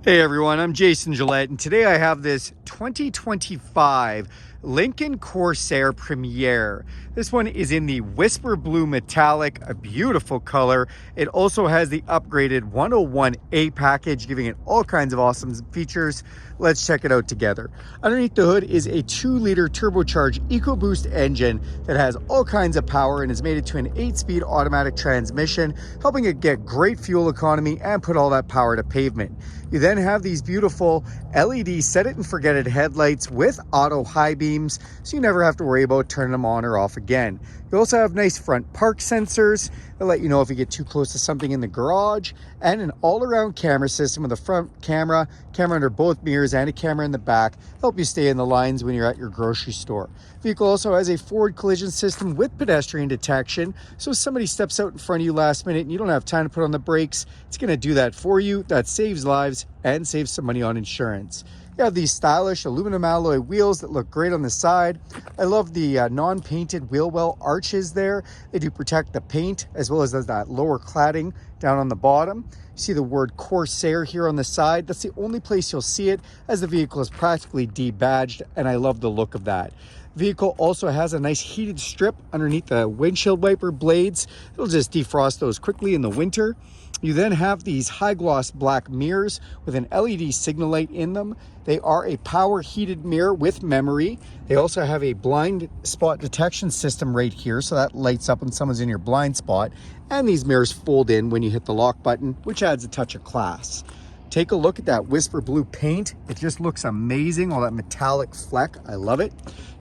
Hey everyone, I'm Jason Gillette, and today I have this 2025 Lincoln Corsair Premier. This one is in the Whisper Blue Metallic, a beautiful color. It also has the upgraded 101A package, giving it all kinds of awesome features. Let's check it out together. Underneath the hood is a 2-liter turbocharged Ecoboost engine that has all kinds of power and has made it to an 8-speed automatic transmission, helping it get great fuel economy and put all that power to pavement. You then have these beautiful LED set it and forget it headlights with auto high beams, so you never have to worry about turning them on or off again. You also have nice front park sensors that let you know if you get too close to something in the garage, and an all-around camera system with a front camera under both mirrors, and a camera in the back, help you stay in the lines when you're at your grocery store. The vehicle also has a forward collision system with pedestrian detection, so if somebody steps out in front of you last minute and you don't have time to put on the brakes, it's going to do that for you. That saves lives and saves some money on insurance. You have these stylish aluminum alloy wheels that look great on the side. I love the non-painted wheel well arches there. They do protect the paint as well as that lower cladding down on the bottom. You see the word Corsair here on the side. That's the only place you'll see it, as the vehicle is practically debadged, and I love the look of that. The vehicle also has a nice heated strip underneath the windshield wiper blades. It'll just defrost those quickly in the winter. You then have these high gloss black mirrors with an LED signal light in them. They are a power heated mirror with memory. They also have a blind spot detection system right here, so that lights up when someone's in your blind spot. And these mirrors fold in when you hit the lock button, which adds a touch of class. Take a look at that Whisper Blue paint. It just looks amazing, all that metallic fleck. I love it.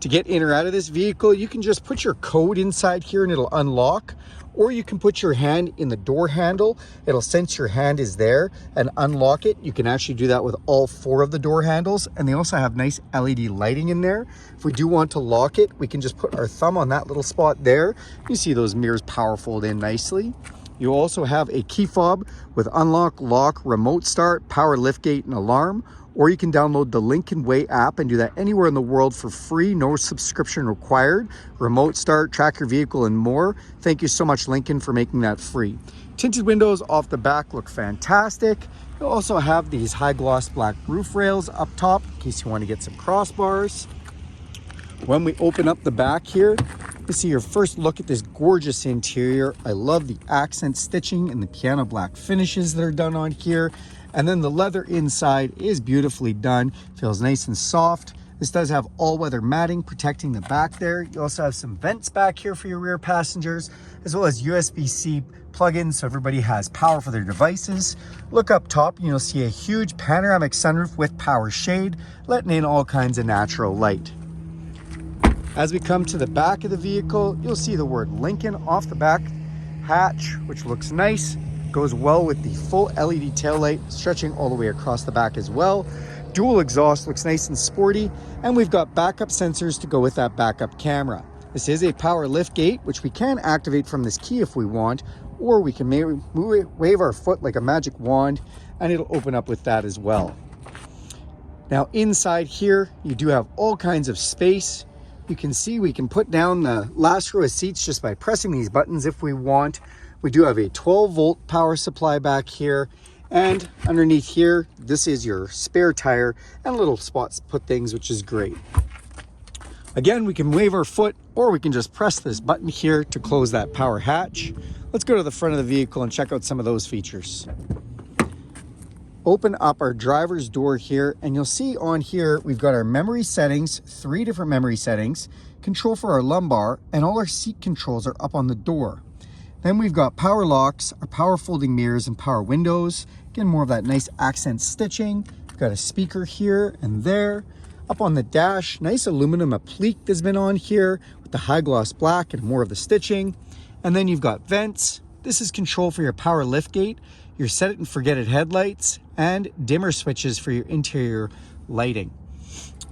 To get in or out of this vehicle, you can just put your code inside here and it'll unlock, or you can put your hand in the door handle. It'll sense your hand is there and unlock it. You can actually do that with all 4 of the door handles, and they also have nice LED lighting in there. If we do want to lock it, we can just put our thumb on that little spot there. You see those mirrors power fold in nicely. You also have a key fob with unlock, lock, remote start, power liftgate, and alarm. Or you can download the Lincoln Way app and do that anywhere in the world for free, no subscription required. Remote start, track your vehicle, and more. Thank you so much, Lincoln, for making that free. Tinted windows off the back look fantastic. You also have these high gloss black roof rails up top in case you want to get some crossbars. When we open up the back here, you see your first look at this gorgeous interior. I love the accent stitching and the piano black finishes that are done on here. And then the leather inside is beautifully done. Feels nice and soft. This does have all-weather matting protecting the back there. You also have some vents back here for your rear passengers, as well as USB-C plug-ins so everybody has power for their devices. Look up top and you'll see a huge panoramic sunroof with power shade, letting in all kinds of natural light. As we come to the back of the vehicle, you'll see the word Lincoln off the back hatch, which looks nice. Goes well with the full LED taillight stretching all the way across the back as well. Dual exhaust looks nice and sporty, and we've got backup sensors to go with that backup camera. This is a power lift gate, which we can activate from this key if we want, or we can wave our foot like a magic wand and it'll open up with that as well. Now inside here, you do have all kinds of space. You can see we can put down the last row of seats just by pressing these buttons if we want. We do have a 12-volt power supply back here, and underneath here, this is your spare tire and little spots to put things, which is great. Again, we can wave our foot, or we can just press this button here to close that power hatch. Let's go to the front of the vehicle and check out some of those features. Open up our driver's door here, and you'll see on here we've got our memory settings, 3 different memory settings, control for our lumbar, and all our seat controls are up on the door. Then we've got power locks, our power folding mirrors, and power windows. Again, more of that nice accent stitching. We've got a speaker here and there. Up on the dash, nice aluminum applique that's been on here with the high gloss black and more of the stitching. And then you've got vents. This is control for your power liftgate, your set it and forget it headlights, and dimmer switches for your interior lighting.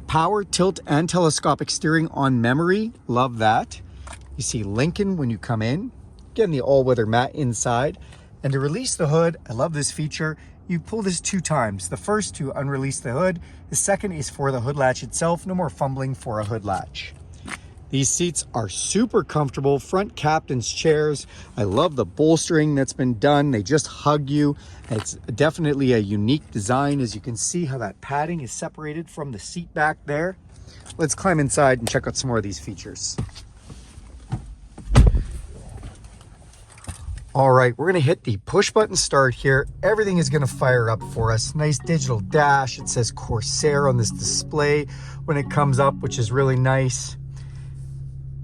Power, tilt, and telescopic steering on memory. Love that. You see Lincoln when you come in. Again, the all-weather mat inside. And to release the hood, I love this feature. You pull this 2 times. The first to unrelease the hood. The second is for the hood latch itself. No more fumbling for a hood latch. These seats are super comfortable, front captain's chairs. I love the bolstering that's been done. They just hug you. It's definitely a unique design. As you can see how that padding is separated from the seat back there. Let's climb inside and check out some more of these features. All right, we're gonna hit the push button start here. Everything is gonna fire up for us. Nice digital dash. It says Corsair on this display when it comes up, which is really nice.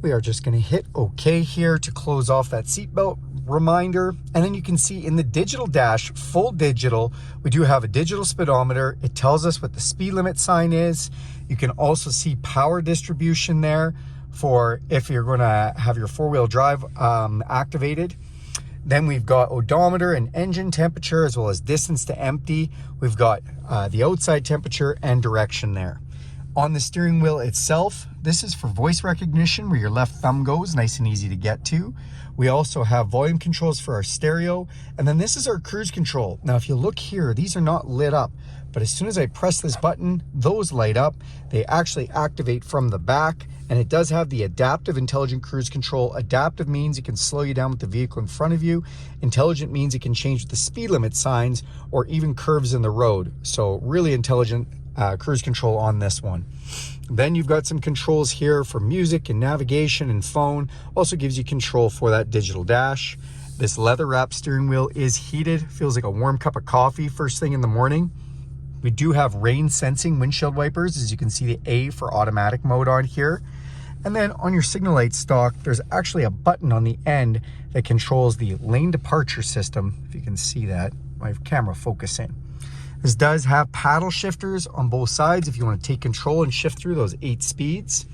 We are just gonna hit OK here to close off that seatbelt reminder. And then you can see in the digital dash, full digital, we do have a digital speedometer. It tells us what the speed limit sign is. You can also see power distribution there for if you're gonna have your four-wheel drive activated. Then we've got odometer and engine temperature, as well as distance to empty. We've got the outside temperature and direction there. On the steering wheel itself, this is for voice recognition, where your left thumb goes, nice and easy to get to. We also have volume controls for our stereo. And then this is our cruise control. Now, if you look here, these are not lit up, but as soon as I press this button, those light up. They actually activate from the back. And it does have the adaptive intelligent cruise control. Adaptive means it can slow you down with the vehicle in front of you. Intelligent means it can change the speed limit signs or even curves in the road. So really intelligent cruise control on this one. Then you've got some controls here for music and navigation and phone. Also gives you control for that digital dash. This leather wrap steering wheel is heated. Feels like a warm cup of coffee first thing in the morning. We do have rain sensing windshield wipers. As you can see, the A for automatic mode on here. And then on your signal light stalk, there's actually a button on the end that controls the lane departure system. If you can see that, my camera focus in. This does have paddle shifters on both sides if you want to take control and shift through those 8 speeds.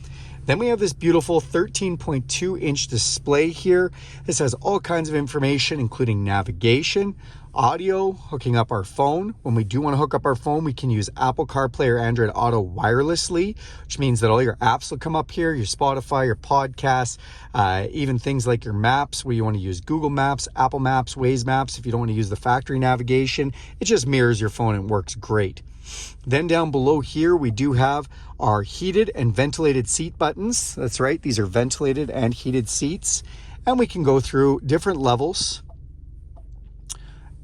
Then we have this beautiful 13.2-inch display here. This has all kinds of information, including navigation, audio, hooking up our phone. When we do want to hook up our phone, we can use Apple CarPlay or Android Auto wirelessly, which means that all your apps will come up here, your Spotify, your podcasts, even things like your maps, where you want to use Google Maps, Apple Maps, Waze Maps. If you don't want to use the factory navigation, it just mirrors your phone and works great. Then down below here, we do have our heated and ventilated seat buttons. That's right, these are ventilated and heated seats. And we can go through different levels.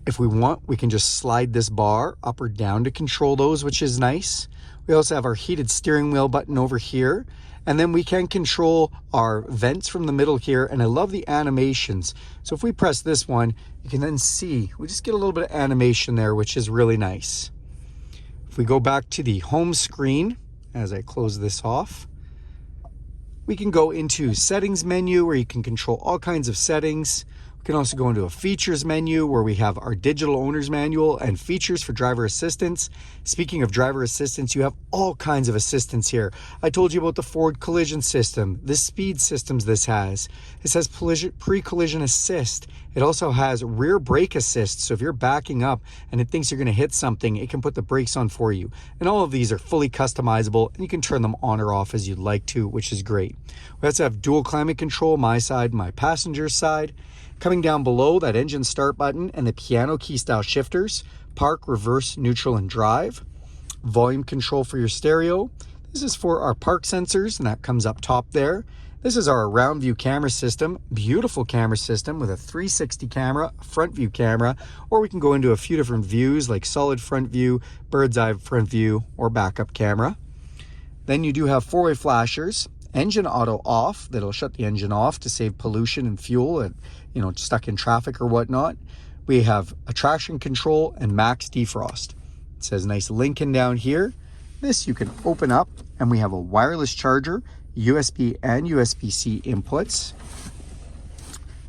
If we want, we can just slide this bar up or down to control those, which is nice. We also have our heated steering wheel button over here. And then we can control our vents from the middle here. And I love the animations. So if we press this one, you can then see, we just get a little bit of animation there, which is really nice. If we go back to the home screen, as I close this off, we can go into settings menu where you can control all kinds of settings. We can also go into a features menu where we have our digital owner's manual and features for driver assistance. Speaking of driver assistance, you have all kinds of assistance here. I told you about the forward collision system, the speed systems this has. This has pre-collision assist. It also has rear brake assist. So if you're backing up and it thinks you're going to hit something, it can put the brakes on for you. And all of these are fully customizable and you can turn them on or off as you'd like to, which is great. We also have dual climate control, my side, my passenger side. Coming down below, that engine start button and the piano key style shifters, park, reverse, neutral, and drive. Volume control for your stereo. This is for our park sensors, and that comes up top there. This is our round view camera system, beautiful camera system with a 360 camera, front view camera, or we can go into a few different views like solid front view, bird's eye front view, or backup camera. Then you do have four-way flashers, engine auto off, that'll shut the engine off to save pollution and fuel and, stuck in traffic or whatnot. We have a traction control and max defrost. It says nice Lincoln down here. This you can open up and we have a wireless charger, USB and USB-C inputs.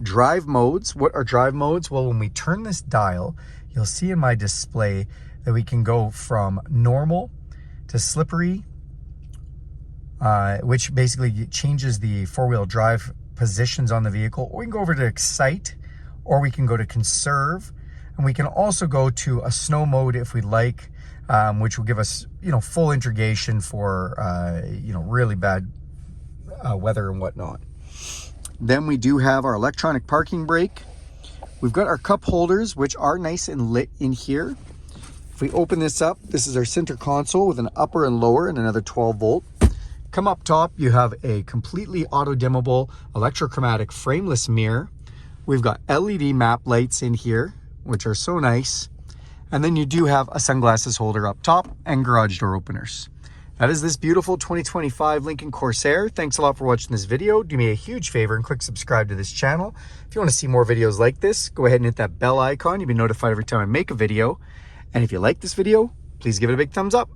Drive modes. What are drive modes? Well, when we turn this dial, you'll see in my display that we can go from normal to slippery, which basically changes the four-wheel drive positions on the vehicle. Or we can go over to excite, or we can go to conserve, and we can also go to a snow mode if we like, which will give us, full integration for, really bad weather and whatnot. Then we do have our electronic parking brake. We've got our cup holders, which are nice and lit in here. If we open this up, this is our center console with an upper and lower and another 12 volt. Come up top, you have a completely auto-dimmable electrochromatic frameless mirror. We've got LED map lights in here, which are so nice. And then you do have a sunglasses holder up top and garage door openers. That is this beautiful 2025 Lincoln Corsair. Thanks a lot for watching this video. Do me a huge favor and click subscribe to this channel. If you want to see more videos like this, go ahead and hit that bell icon. You'll be notified every time I make a video. And if you like this video, please give it a big thumbs up.